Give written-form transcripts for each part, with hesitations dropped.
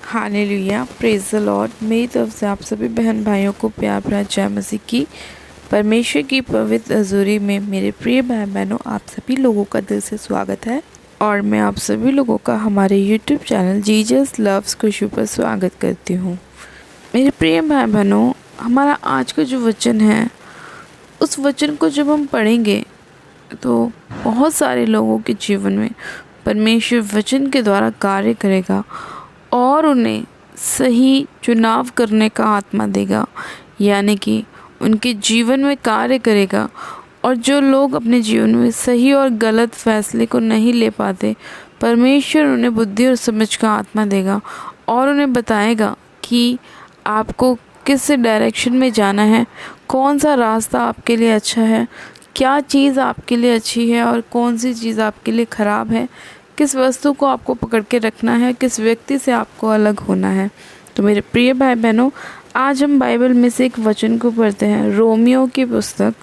Hallelujah, praise the Lord. मेरी तरफ से आप सभी बहन भाइयों को प्यार भरा जय मसीह की। परमेश्वर की पवित्र हजूरी में मेरे प्रिय बहन बहनों, आप सभी लोगों का दिल से स्वागत है और मैं आप सभी लोगों का हमारे यूट्यूब चैनल जीसस लव्स खुशू पर स्वागत करती हूँ। मेरे प्रिय भाई बहनों, हमारा आज का जो वचन है, उस वचन को जब हम पढ़ेंगे तो बहुत सारे लोगों के जीवन में परमेश्वर वचन के द्वारा कार्य करेगा और उन्हें सही चुनाव करने का आत्मा देगा, यानी कि उनके जीवन में कार्य करेगा। और जो लोग अपने जीवन में सही और गलत फैसले को नहीं ले पाते, परमेश्वर उन्हें बुद्धि और समझ का आत्मा देगा और उन्हें बताएगा कि आपको किस डायरेक्शन में जाना है, कौन सा रास्ता आपके लिए अच्छा है, क्या चीज़ आपके लिए अच्छी है और कौन सी चीज़ आपके लिए ख़राब है, किस वस्तु को आपको पकड़ के रखना है, किस व्यक्ति से आपको अलग होना है। तो मेरे प्रिय भाई बहनों, आज हम बाइबल में से एक वचन को पढ़ते हैं, रोमियो की पुस्तक,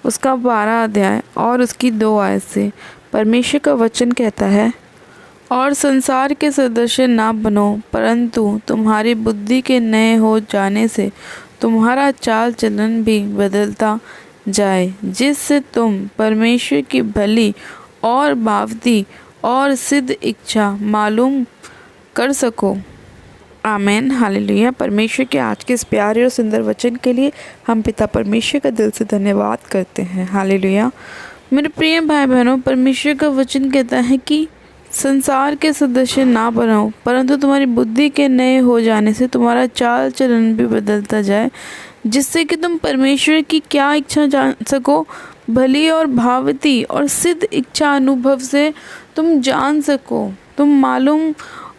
उसका 12 अध्याय और उसकी 2 आयत से। परमेश्वर का वचन कहता है, और संसार के सदस्य ना बनो, परंतु तुम्हारी बुद्धि के नए हो जाने से तुम्हारा चाल चलन भी बदलता जाए, जिससे तुम परमेश्वर की भली और भावती और सिद्ध इच्छा मालूम कर सको। आमेन, हालेलुया। परमेश्वर के आज के इस प्यारे और सुंदर वचन के लिए हम पिता परमेश्वर का दिल से धन्यवाद करते हैं। हालेलुया। मेरे प्रिय भाई बहनों, परमेश्वर का वचन कहता है कि संसार के सदस्य ना बनाओ, परंतु तुम्हारी बुद्धि के नए हो जाने से तुम्हारा चाल चलन भी बदलता जाए, जिससे कि तुम परमेश्वर की क्या इच्छा जान सको, भली और भावती और सिद्ध इच्छा अनुभव से तुम जान सको। तुम मालूम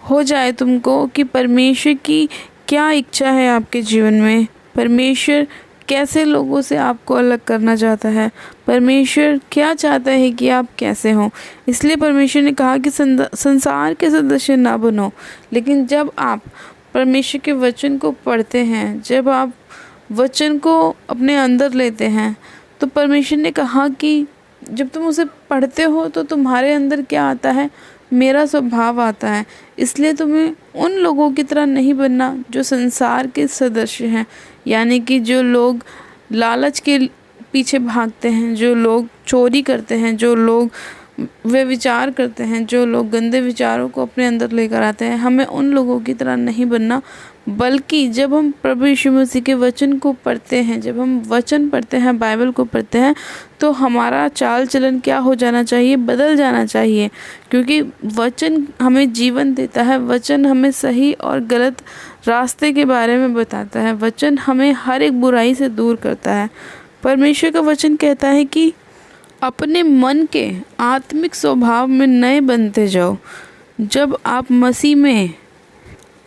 हो जाए तुमको कि परमेश्वर की क्या इच्छा है आपके जीवन में, परमेश्वर कैसे लोगों से आपको अलग करना चाहता है, परमेश्वर क्या चाहता है कि आप कैसे हो। इसलिए परमेश्वर ने कहा कि संसार के सदस्य ना बनो। लेकिन जब आप परमेश्वर के वचन को पढ़ते हैं, जब आप वचन को अपने अंदर लेते हैं, तो परमेश्वर ने कहा कि जब तुम उसे पढ़ते हो तो तुम्हारे अंदर क्या आता है, मेरा स्वभाव आता है। इसलिए तुम्हें उन लोगों की तरह नहीं बनना जो संसार के सदस्य हैं, यानी कि जो लोग लालच के पीछे भागते हैं, जो लोग चोरी करते हैं, जो लोग वे विचार करते हैं, जो लोग गंदे विचारों को अपने अंदर लेकर आते हैं। हमें उन लोगों की तरह नहीं बनना, बल्कि जब हम प्रभु यीशु मसीह के वचन को पढ़ते हैं, जब हम वचन पढ़ते हैं, बाइबल को पढ़ते हैं, तो हमारा चाल चलन क्या हो जाना चाहिए, बदल जाना चाहिए। क्योंकि वचन हमें जीवन देता है, वचन हमें सही और गलत रास्ते के बारे में बताता है, वचन हमें हर एक बुराई से दूर करता है। परमेश्वर का वचन कहता है कि अपने मन के आत्मिक स्वभाव में नए बनते जाओ। जब आप मसीह में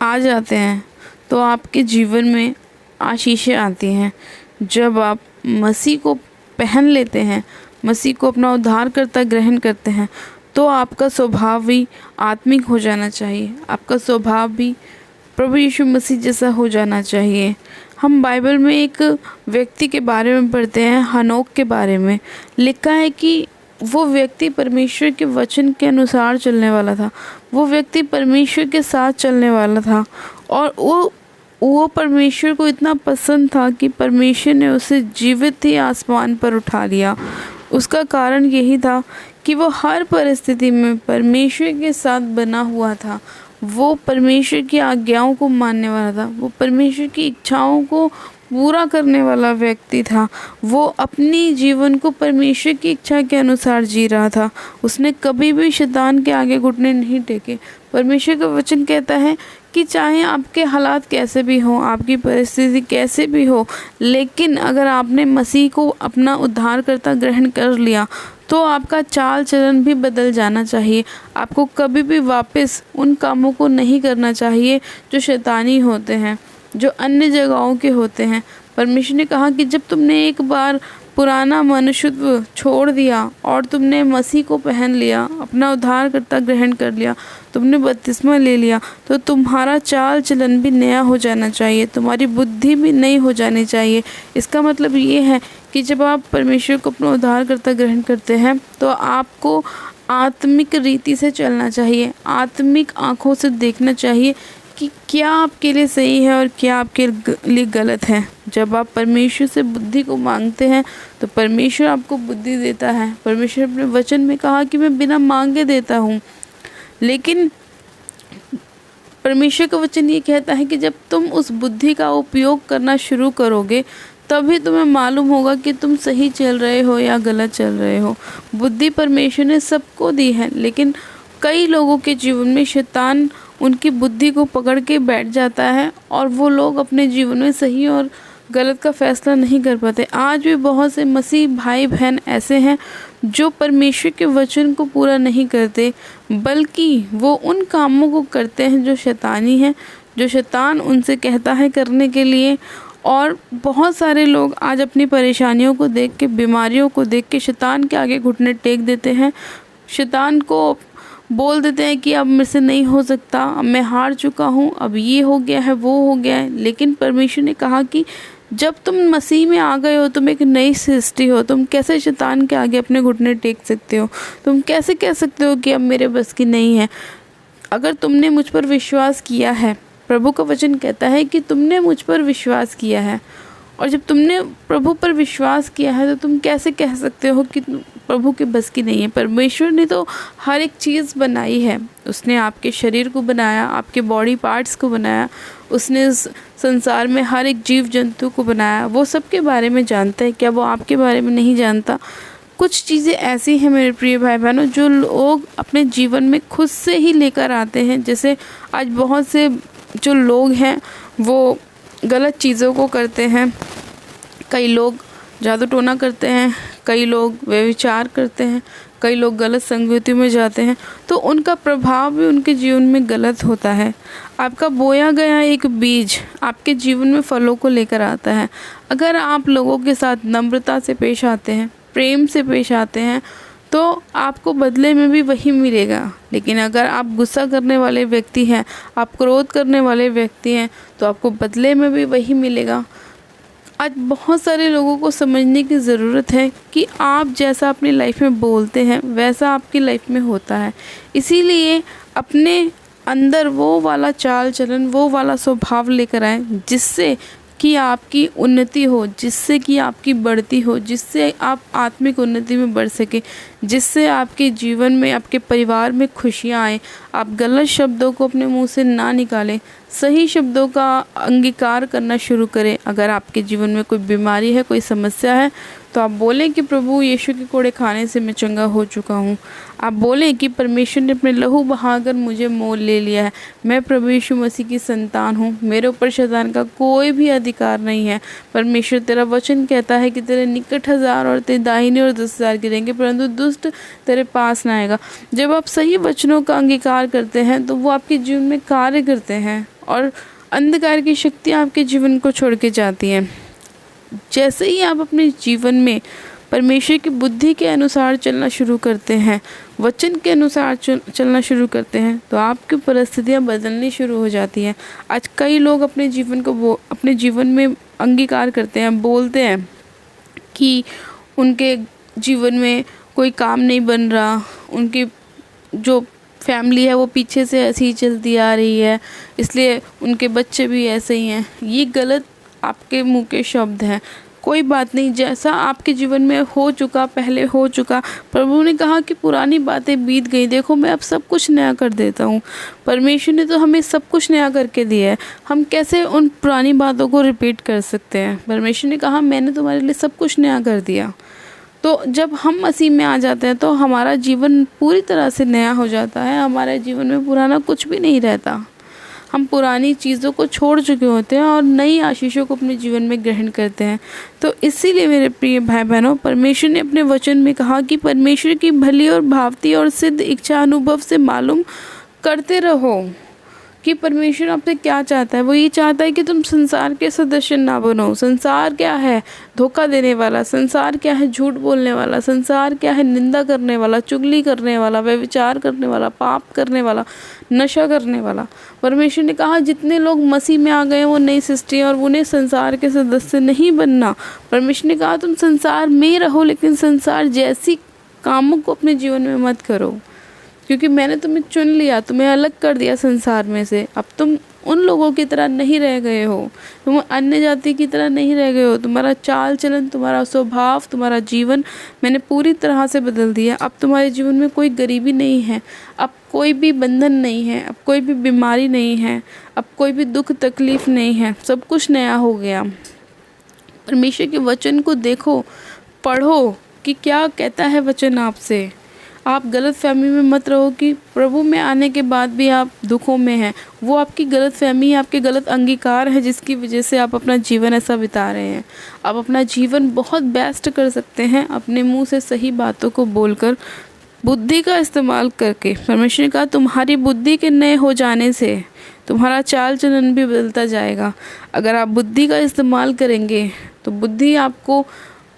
आ जाते हैं तो आपके जीवन में आशीषें आती हैं। जब आप मसीह को पहन लेते हैं, मसीह को अपना उद्धारकर्ता ग्रहण करते हैं, तो आपका स्वभाव भी आत्मिक हो जाना चाहिए, आपका स्वभाव भी प्रभु यीशु मसीह जैसा हो जाना चाहिए। हम बाइबल में एक व्यक्ति के बारे में पढ़ते हैं, हनोक के बारे में। लिखा है कि वो व्यक्ति परमेश्वर के वचन के अनुसार चलने वाला था, वो व्यक्ति परमेश्वर के साथ चलने वाला था, और वो परमेश्वर को इतना पसंद था कि परमेश्वर ने उसे जीवित ही आसमान पर उठा लिया। उसका कारण यही था कि वो हर परिस्थिति में परमेश्वर के साथ बना हुआ था, वो परमेश्वर की आज्ञाओं को मानने वाला था, वो परमेश्वर की इच्छाओं को पूरा करने वाला व्यक्ति था। वो अपनी जीवन को परमेश्वर की इच्छा के अनुसार जी रहा था। उसने कभी भी शैतान के आगे घुटने नहीं टेके। परमेश्वर का वचन कहता है कि चाहे आपके हालात कैसे भी हों, आपकी परिस्थिति कैसे भी हो, लेकिन अगर आपने मसीह को अपना उद्धारकर्ता ग्रहण कर लिया तो आपका चाल चलन भी बदल जाना चाहिए। आपको कभी भी वापस उन कामों को नहीं करना चाहिए जो शैतानी होते हैं, जो अन्य जगहों के होते हैं। परमेश्वर ने कहा कि जब तुमने एक बार पुराना मनुष्यत्व छोड़ दिया और तुमने मसीह को पहन लिया, अपना उद्धारकर्ता ग्रहण कर लिया, तुमने बपतिस्मा ले लिया, तो तुम्हारा चाल चलन भी नया हो जाना चाहिए, तुम्हारी बुद्धि भी नई हो जानी चाहिए। इसका मतलब ये है कि जब आप परमेश्वर को अपना उद्धारकर्ता ग्रहण करते हैं तो आपको आत्मिक रीति से चलना चाहिए, आत्मिक आँखों से देखना चाहिए कि क्या आपके लिए सही है और क्या आपके लिए गलत है। जब आप परमेश्वर से बुद्धि को मांगते हैं तो परमेश्वर आपको बुद्धि देता है। परमेश्वर अपने वचन में कहा कि मैं बिना मांगे देता हूँ। लेकिन परमेश्वर का वचन ये कहता है कि जब तुम उस बुद्धि का उपयोग करना शुरू करोगे तभी तुम्हें मालूम होगा कि तुम सही चल रहे हो या गलत चल रहे हो। बुद्धि परमेश्वर ने सबको दी है, लेकिन कई लोगों के जीवन में शैतान उनकी बुद्धि को पकड़ के बैठ जाता है और वो लोग अपने जीवन में सही और गलत का फैसला नहीं कर पाते। आज भी बहुत से मसीह भाई बहन ऐसे हैं जो परमेश्वर के वचन को पूरा नहीं करते, बल्कि वो उन कामों को करते हैं जो शैतानी है, जो शैतान उनसे कहता है करने के लिए। और बहुत सारे लोग आज अपनी परेशानियों को देख के, बीमारियों को देख के शैतान के आगे घुटने टेक देते हैं। शैतान को बोल देते हैं कि अब मेरे से नहीं हो सकता, अब मैं हार चुका हूँ, अब ये हो गया है, वो हो गया है। लेकिन परमेश्वर ने कहा कि जब तुम मसीह में आ गए हो, तुम एक नई सृष्टि हो। तुम कैसे शैतान के आगे अपने घुटने टेक सकते हो? तुम कैसे कह सकते हो कि अब मेरे बस की नहीं है? अगर तुमने मुझ पर विश्वास किया है, प्रभु का वचन कहता है कि तुमने मुझ पर विश्वास किया है, और जब तुमने प्रभु पर विश्वास किया है तो तुम कैसे कह सकते हो कि प्रभु के बस की नहीं है? परमेश्वर ने तो हर एक चीज़ बनाई है। उसने आपके शरीर को बनाया, आपके बॉडी पार्ट्स को बनाया, उसने इस संसार में हर एक जीव जंतु को बनाया। वो सबके बारे में जानता है, क्या वो आपके बारे में नहीं जानता? कुछ चीज़ें ऐसी हैं मेरे प्रिय भाई बहनों जो लोग अपने जीवन में खुद से ही लेकर आते हैं। जैसे आज बहुत से जो लोग हैं वो गलत चीज़ों को करते हैं। कई लोग जादू टोना करते हैं, कई लोग व्यभिचार करते हैं, कई लोग गलत संगतियों में जाते हैं, तो उनका प्रभाव भी उनके जीवन में गलत होता है। आपका बोया गया एक बीज आपके जीवन में फलों को लेकर आता है। अगर आप लोगों के साथ नम्रता से पेश आते हैं, प्रेम से पेश आते हैं, तो आपको बदले में भी वही मिलेगा। लेकिन अगर आप गुस्सा करने वाले व्यक्ति हैं, आप क्रोध करने वाले व्यक्ति हैं, तो आपको बदले में भी वही मिलेगा। आज बहुत सारे लोगों को समझने की ज़रूरत है कि आप जैसा अपनी लाइफ में बोलते हैं वैसा आपकी लाइफ में होता है। इसीलिए अपने अंदर वो वाला चाल चलन, वो वाला स्वभाव लेकर आएँ जिससे कि आपकी उन्नति हो, जिससे कि आपकी बढ़ती हो, जिससे आप आत्मिक उन्नति में बढ़ सके, जिससे आपके जीवन में, आपके परिवार में खुशियाँ आए। आप गलत शब्दों को अपने मुंह से ना निकालें, सही शब्दों का अंगीकार करना शुरू करें। अगर आपके जीवन में कोई बीमारी है, कोई समस्या है, तो आप बोलें कि प्रभु यीशु के कोड़े खाने से मैं चंगा हो चुका हूँ। आप बोलें कि परमेश्वर ने अपने लहू बहाकर मुझे मोल ले लिया है, मैं प्रभु यीशु मसीह की संतान हूँ, मेरे ऊपर शैतान का कोई भी अधिकार नहीं है। परमेश्वर तेरा वचन कहता है कि तेरे निकट 1000 और तेरे दाहिने और 10,000 गिरेंगे, परंतु दुष्ट तेरे पास ना आएगा। जब आप सही वचनों का अंगीकार करते हैं तो वो आपके जीवन में कार्य करते हैं और अंधकार की शक्तियाँ आपके जीवन को छोड़ के जाती हैं। जैसे ही आप अपने जीवन में परमेश्वर की बुद्धि के अनुसार चलना शुरू करते हैं, वचन के अनुसार चलना शुरू करते हैं, तो आपकी परिस्थितियां बदलनी शुरू हो जाती हैं। आज कई लोग अपने जीवन में अंगीकार करते हैं, बोलते हैं कि उनके जीवन में कोई काम नहीं बन रहा, उनकी जो फैमिली है वो पीछे से ऐसी ही चलती आ रही है, इसलिए उनके बच्चे भी ऐसे ही हैं। ये गलत आपके मुंह के शब्द हैं। कोई बात नहीं, जैसा आपके जीवन में हो चुका, पहले हो चुका। प्रभु ने कहा कि पुरानी बातें बीत गई, देखो मैं अब सब कुछ नया कर देता हूँ। परमेश्वर ने तो हमें सब कुछ नया करके दिया है, हम कैसे उन पुरानी बातों को रिपीट कर सकते हैं? परमेश्वर ने कहा मैंने तुम्हारे लिए सब कुछ नया कर दिया। तो जब हम मसीह में आ जाते हैं तो हमारा जीवन पूरी तरह से नया हो जाता है। हमारे जीवन में पुराना कुछ भी नहीं रहता। हम पुरानी चीज़ों को छोड़ चुके होते हैं और नई आशीषों को अपने जीवन में ग्रहण करते हैं। तो इसीलिए मेरे प्रिय भाई बहनों, परमेश्वर ने अपने वचन में कहा कि परमेश्वर की भली और भावती और सिद्ध इच्छा अनुभव से मालूम करते रहो कि परमेश्वर आपसे क्या चाहता है। वो ये चाहता है कि तुम संसार के सदस्य ना बनो। संसार क्या है? धोखा देने वाला। संसार क्या है? झूठ बोलने वाला। संसार क्या है? निंदा करने वाला, चुगली करने वाला, व्यभिचार करने वाला, पाप करने वाला, नशा करने वाला। परमेश्वर ने कहा जितने लोग मसीह में आ गए वो नई सृष्टि है और उन्हें संसार के सदस्य नहीं बनना। परमेश्वर ने कहा तुम संसार में रहो, लेकिन संसार जैसी कामों को अपने जीवन में मत करो, क्योंकि मैंने तुम्हें चुन लिया, तुम्हें अलग कर दिया संसार में से। अब तुम उन लोगों की तरह नहीं रह गए हो, तुम अन्य जाति की तरह नहीं रह गए हो। तुम्हारा चाल चलन, तुम्हारा स्वभाव, तुम्हारा जीवन मैंने पूरी तरह से बदल दिया। अब तुम्हारे जीवन में कोई गरीबी नहीं है, अब कोई भी बंधन नहीं है, अब कोई भी बीमारी नहीं है, अब कोई भी दुख तकलीफ नहीं है, सब कुछ नया हो गया। परमेश्वर के वचन को देखो, पढ़ो कि क्या कहता है वचन आपसे। आप गलत फहमी में मत रहो कि प्रभु में आने के बाद भी आप दुखों में हैं। वो आपकी गलत फहमी, आपके गलत अंगीकार है जिसकी वजह से आप अपना जीवन ऐसा बिता रहे हैं। आप अपना जीवन बहुत बेस्ट कर सकते हैं अपने मुंह से सही बातों को बोलकर, बुद्धि का इस्तेमाल करके। परमेश्वर ने कहा तुम्हारी बुद्धि के नए हो जाने से तुम्हारा चाल चलन भी बदलता जाएगा। अगर आप बुद्धि का इस्तेमाल करेंगे तो बुद्धि आपको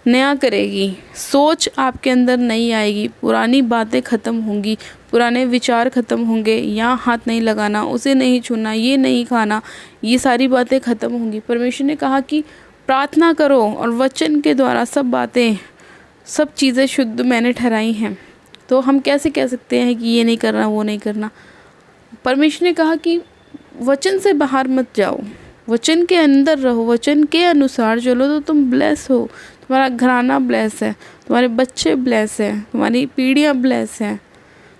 नया करेगी, सोच आपके अंदर नई आएगी, पुरानी बातें ख़त्म होंगी, पुराने विचार ख़त्म होंगे। यहाँ हाथ नहीं लगाना, उसे नहीं छूना, ये नहीं खाना, ये सारी बातें ख़त्म होंगी। परमेश्वर ने कहा कि प्रार्थना करो और वचन के द्वारा सब बातें, सब चीज़ें शुद्ध मैंने ठहराई हैं। तो हम कैसे कह सकते हैं कि ये नहीं करना, वो नहीं करना। परमेश्वर ने कहा कि वचन से बाहर मत जाओ, वचन के अंदर रहो, वचन के अनुसार चलो तो तुम ब्लेस हो। तुम्हारा घराना ब्लेस है, तुम्हारे बच्चे ब्लेस हैं, तुम्हारी पीढ़ियाँ ब्लेस हैं।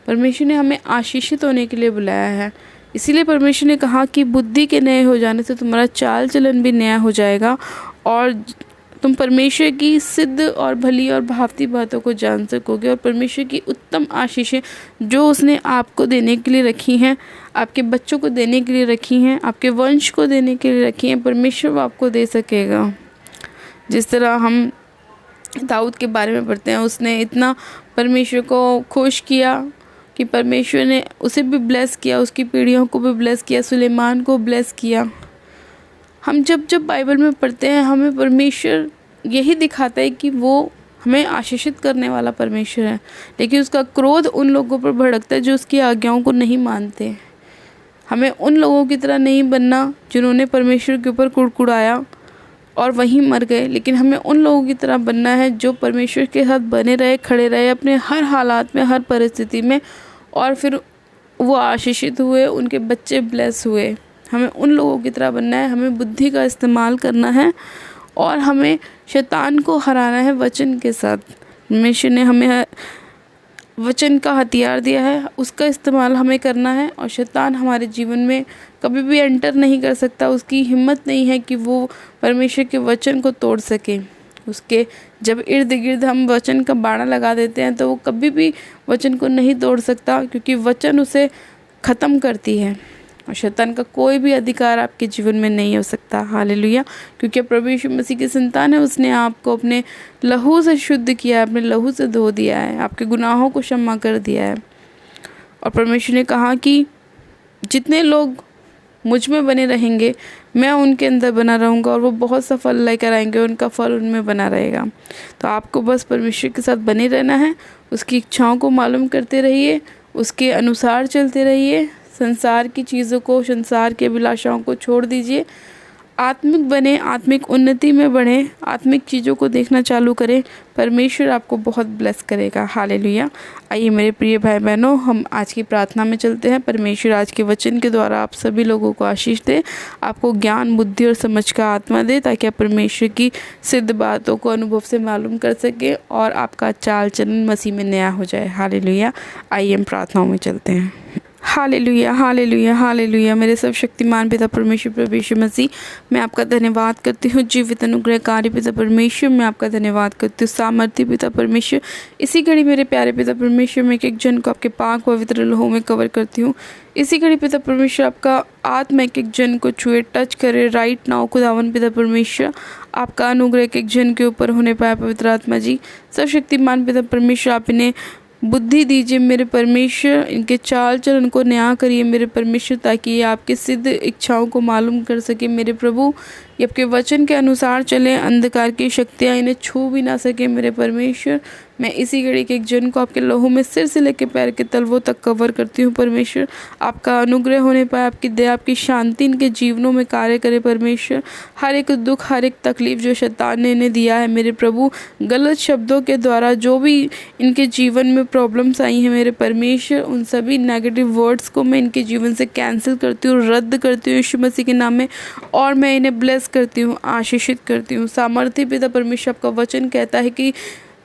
परमेश्वर ने हमें आशीषित होने के लिए बुलाया है। इसीलिए परमेश्वर ने कहा कि बुद्धि के नए हो जाने से तुम्हारा चाल चलन भी नया हो जाएगा और तुम परमेश्वर की सिद्ध और भली और भावती बातों को जान सकोगे। और परमेश्वर की उत्तम आशीषें जो उसने आपको देने के लिए रखी हैं, आपके बच्चों को देने के लिए रखी हैं, आपके वंश को देने के लिए रखी हैं, परमेश्वर आपको दे सकेगा। जिस तरह हम दाऊद के बारे में पढ़ते हैं, उसने इतना परमेश्वर को खुश किया कि परमेश्वर ने उसे भी ब्लेस किया, उसकी पीढ़ियों को भी ब्लेस किया, सुलेमान को ब्लेस किया। हम जब जब बाइबल में पढ़ते हैं हमें परमेश्वर यही दिखाता है कि वो हमें आशीषित करने वाला परमेश्वर है, लेकिन उसका क्रोध उन लोगों पर भड़कता है जो उसकी आज्ञाओं को नहीं मानते। हमें उन लोगों की तरह नहीं बनना जिन्होंने परमेश्वर के ऊपर कुड़कुड़ाया और वहीं मर गए, लेकिन हमें उन लोगों की तरह बनना है जो परमेश्वर के साथ बने रहे, खड़े रहे अपने हर हालात में, हर परिस्थिति में, और फिर वो आशीषित हुए, उनके बच्चे ब्लेस हुए। हमें उन लोगों की तरह बनना है, हमें बुद्धि का इस्तेमाल करना है और हमें शैतान को हराना है वचन के साथ। परमेश्वर ने हमें वचन का हथियार दिया है, उसका इस्तेमाल हमें करना है और शैतान हमारे जीवन में कभी भी एंटर नहीं कर सकता। उसकी हिम्मत नहीं है कि वो परमेश्वर के वचन को तोड़ सके। उसके जब इर्द गिर्द हम वचन का बाड़ा लगा देते हैं तो वो कभी भी वचन को नहीं तोड़ सकता, क्योंकि वचन उसे ख़त्म करती है और शैतान का कोई भी अधिकार आपके जीवन में नहीं हो सकता। हालेलुया। क्योंकि प्रभु यीशु मसीह की संतान है, उसने आपको अपने लहू से शुद्ध किया है, अपने लहू से धो दिया है, आपके गुनाहों को क्षमा कर दिया है। और परमेश्वर ने कहा कि जितने लोग मुझ में बने रहेंगे मैं उनके अंदर बना रहूँगा और वो बहुत सा फल लेकर आएंगे, उनका फल उनमें बना रहेगा। तो आपको बस परमेश्वर के साथ बने रहना है, उसकी इच्छाओं को मालूम करते रहिए, उसके अनुसार चलते रहिए, संसार की चीज़ों को, संसार के अभिलाषाओं को छोड़ दीजिए, आत्मिक बने, आत्मिक उन्नति में बढ़ें, आत्मिक चीज़ों को देखना चालू करें। परमेश्वर आपको बहुत ब्लेस करेगा। हालेलुया। आइए मेरे प्रिय भाई बहनों, हम आज की प्रार्थना में चलते हैं। परमेश्वर आज के वचन के द्वारा आप सभी लोगों को आशीष दे, आपको ज्ञान, बुद्धि और समझ का आत्मा दे, ताकि आप परमेश्वर की सिद्ध बातों को अनुभव से मालूम कर सकें और आपका चाल चलन मसीह में नया हो जाए। हालेलुया। आइए हम प्रार्थनाओं में चलते हैं। Hallelujah, hallelujah, hallelujah. मेरे सब शक्तिमान पिता परमेश्वर प्रभु यीशु मसीह, मैं आपका धन्यवाद करती हूँ। जीवित अनुग्रहकारी पिता परमेश्वर, मैं आपका धन्यवाद करती हूँ। सामर्थी पिता परमेश्वर, इसी घड़ी मेरे प्यारे पिता परमेश्वर, मैं एक एक जन को आपके पाक पवित्र लहू में कवर करती हूँ। इसी घड़ी पिता परमेश्वर, आपका आत्मा एक एक जन को छुए, टच करे राइट नाउ खुदावन पिता परमेश्वर। आपका अनुग्रह एक एक जन के ऊपर होने पाए पवित्र आत्मा जी। सर्वशक्तिमान पिता परमेश्वर, आप इन्हें बुद्धि दीजिए मेरे परमेश्वर, इनके चाल चलन को नया करिए मेरे परमेश्वर, ताकि ये आपकी सिद्ध इच्छाओं को मालूम कर सके मेरे प्रभु। ये आपके वचन के अनुसार चलें, अंधकार की शक्तियाँ इन्हें छू भी ना सके। मेरे परमेश्वर, मैं इसी घड़ी के एक जन को आपके लहू में सिर से लेकर पैर के तलवों तक कवर करती हूँ। परमेश्वर, आपका अनुग्रह होने पाए, आपकी दया, आपकी शांति इनके जीवनों में कार्य करे। परमेश्वर, हर एक दुख, हर एक तकलीफ जो शैतान ने इन्हें दिया है मेरे प्रभु, गलत शब्दों के द्वारा जो भी इनके जीवन में प्रॉब्लम्स आई हैं मेरे परमेश्वर, उन सभी नेगेटिव वर्ड्स को मैं इनके जीवन से कैंसिल करती हूँ, रद्द करती हूँ यीशु मसीह के नाम में, और मैं इन्हें ब्लेस करती हूँ, आशीषित करती हूँ। सामर्थ्य पिता परमेश्वर, आपका वचन कहता है कि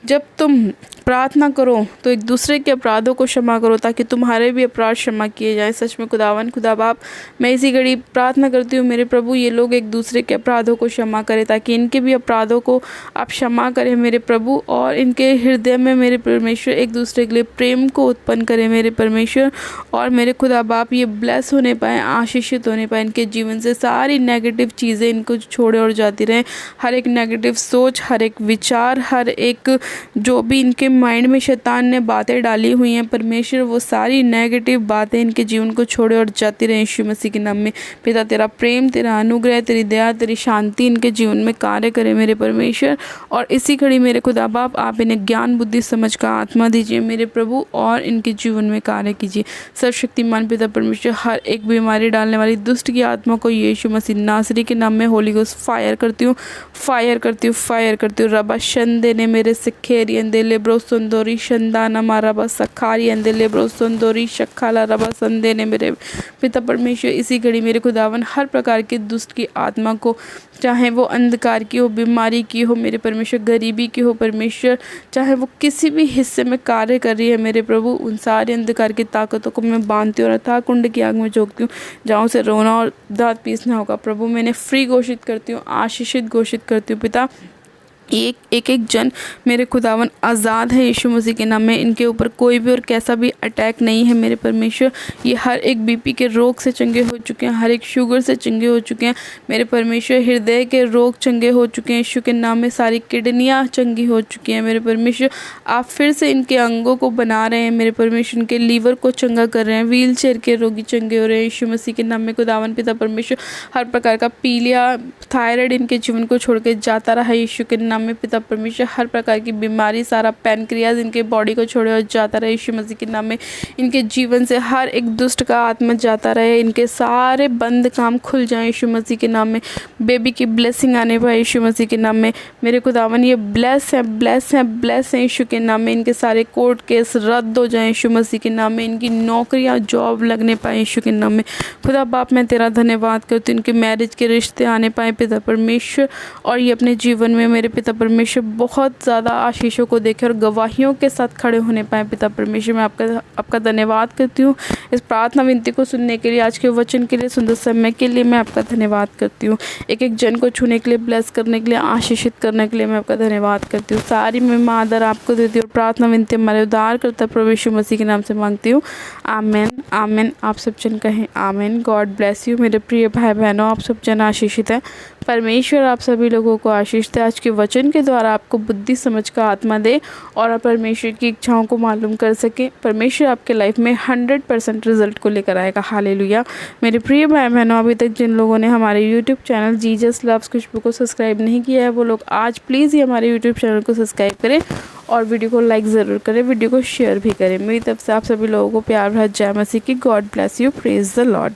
जब तुम प्रार्थना करो तो एक दूसरे के अपराधों को क्षमा करो ताकि तुम्हारे भी अपराध क्षमा किए जाएं। सच में खुदावन खुदा बाप, मैं इसी घड़ी प्रार्थना करती हूँ मेरे प्रभु, ये लोग एक दूसरे के अपराधों को क्षमा करें ताकि इनके भी अपराधों को आप क्षमा करें मेरे प्रभु, और इनके हृदय में मेरे परमेश्वर एक दूसरे के लिए प्रेम को उत्पन्न करें मेरे परमेश्वर। और मेरे खुदा बाप, ये ब्लेस होने पाए, आशीषित होने पाए, इनके जीवन से सारी नेगेटिव चीज़ें इनको छोड़े और जाती रहें। हर एक नेगेटिव सोच, हर एक विचार, हर एक जो भी इनके माइंड में शैतान ने बातें डाली हुई हैं परमेश्वर, वो सारी नेगेटिव बातें इनके जीवन को छोड़े और जाती रहे यीशु मसीह के नाम में। पिता, तेरा प्रेम, तेरा अनुग्रह, तेरी दया, तेरी शांति इनके जीवन में कार्य करे मेरे परमेश्वर। और इसी घड़ी मेरे खुदा बाप, आप इन्हें ज्ञान, बुद्धि, समझ का आत्मा दीजिए मेरे प्रभु, और इनके जीवन में कार्य कीजिए। सर्वशक्तिमान पिता परमेश्वर, हर एक बीमारी डालने वाली दुष्ट की आत्मा को यीशु मसीह नासरी के नाम में होली गोस्ट फायर करती हूँ, फायर करती हूँ, फायर करती हूँ। रबा शंदे ने मेरे सिखेरी अंदे लेब्रो सुंदोरी शंदाना मारा बस सखारी अंदे लेब्रो सुंदोरी शखाला रबा संदे ने मेरे पिता परमेश्वर, इसी घड़ी मेरे खुदावन, हर प्रकार के दुष्ट की आत्मा को, चाहे वो अंधकार की हो, बीमारी की हो मेरे परमेश्वर, गरीबी की हो परमेश्वर, चाहे वो किसी भी हिस्से में कार्य कर रही है मेरे प्रभु, उन सारे अंधकार की ताकतों को मैं बांधती हूँ और अथाह कुंड की आग में झोंकती हूँ, जहाँ से रोना और दांत पीसना होगा प्रभु। मैंने फ्री घोषित करती हूँ, आशीषित घोषित करती हूँ पिता। एक जन मेरे खुदावन आज़ाद है यीशु मसीह के नाम में। इनके ऊपर कोई भी और कैसा भी अटैक नहीं है मेरे परमेश्वर। ये हर एक बीपी के रोग से चंगे हो चुके हैं, हर एक शुगर से चंगे हो चुके हैं मेरे परमेश्वर। हृदय के रोग चंगे हो चुके हैं यीशु के नाम में। सारी किडनियाँ चंगी हो चुकी हैं मेरे परमेश्वर। आप फिर से इनके अंगों को बना रहे हैं मेरे परमेश्वर, इनके लीवर को चंगा कर रहे हैं। व्हील चेयर के रोगी चंगे हो रहे हैं यीशु मसीह के नाम में खुदावन पिता परमेश्वर। हर प्रकार का पीलिया, थायराइड इनके जीवन को छोड़ के जाता रहा यीशु के नाम में पिता परमेश्वर। हर प्रकार की बीमारी, सारा पैनक्रियाज इनके बॉडी को छोड़े और जाता रहे यीशु मसीह के नाम में। इनके जीवन से हर एक दुष्ट का आत्मा जाता रहे, इनके सारे बंद काम खुल जाए यीशु मसीह के नाम में। बेबी की ब्लेसिंग आने पाए यीशु मसीह के नाम में मेरे खुदावन। ये ब्लेस है, ब्लेस है, ब्लेस है यीशु के नाम में। इनके सारे कोर्ट केस रद्द हो जाए यीशु मसीह के नाम में। इनकी नौकरियां, जॉब लगने पाए यीशु के नाम में। खुदा बाप, मैं तेरा धन्यवाद करती हूँ। इनके मैरिज के रिश्ते आने पाए पिता परमेश्वर, और ये अपने जीवन में मेरे पिता परमेश्वर बहुत ज़्यादा आशीषों को देखे और गवाहियों के साथ खड़े होने पाए पिता परमेश्वर। मैं आपका धन्यवाद करती हूँ इस प्रार्थना विनती को सुनने के लिए, आज के वचन के लिए, सुंदर समय के लिए मैं आपका धन्यवाद करती हूँ। एक जन को छूने के लिए, ब्लेस करने के लिए, आशीषित करने के लिए मैं आपका धन्यवाद करती हूँ। सारी मैं आदर आपको देती हूँ। प्रार्थना विनती हमारे उद्धार करता प्रभु यीशु मसीह के नाम से मांगती हूँ, आमेन, आमेन। आप सब जन कहें आमेन। गॉड ब्लेस यू मेरे प्रिय भाई बहनों, आप सब जन आशीषित हैं। परमेश्वर आप सभी लोगों को आशीष दे। आज के वचन के द्वारा आपको बुद्धि, समझ का आत्मा दे और आप परमेश्वर की इच्छाओं को मालूम कर सके। परमेश्वर आपके लाइफ में 100% रिजल्ट को लेकर आएगा। हालेलुया। मेरे प्रिय भाई बहनों, अभी तक जिन लोगों ने हमारे यूट्यूब चैनल जीजस लव्स खुशबू को सब्सक्राइब नहीं किया है, वो लोग आज प्लीज़ ही हमारे यूट्यूब चैनल को सब्सक्राइब करें और वीडियो को लाइक ज़रूर करें, वीडियो को शेयर भी करें। मेरी तरफ से आप सभी लोगों को प्यार भरा जय मसीह की। God bless you, praise the Lord.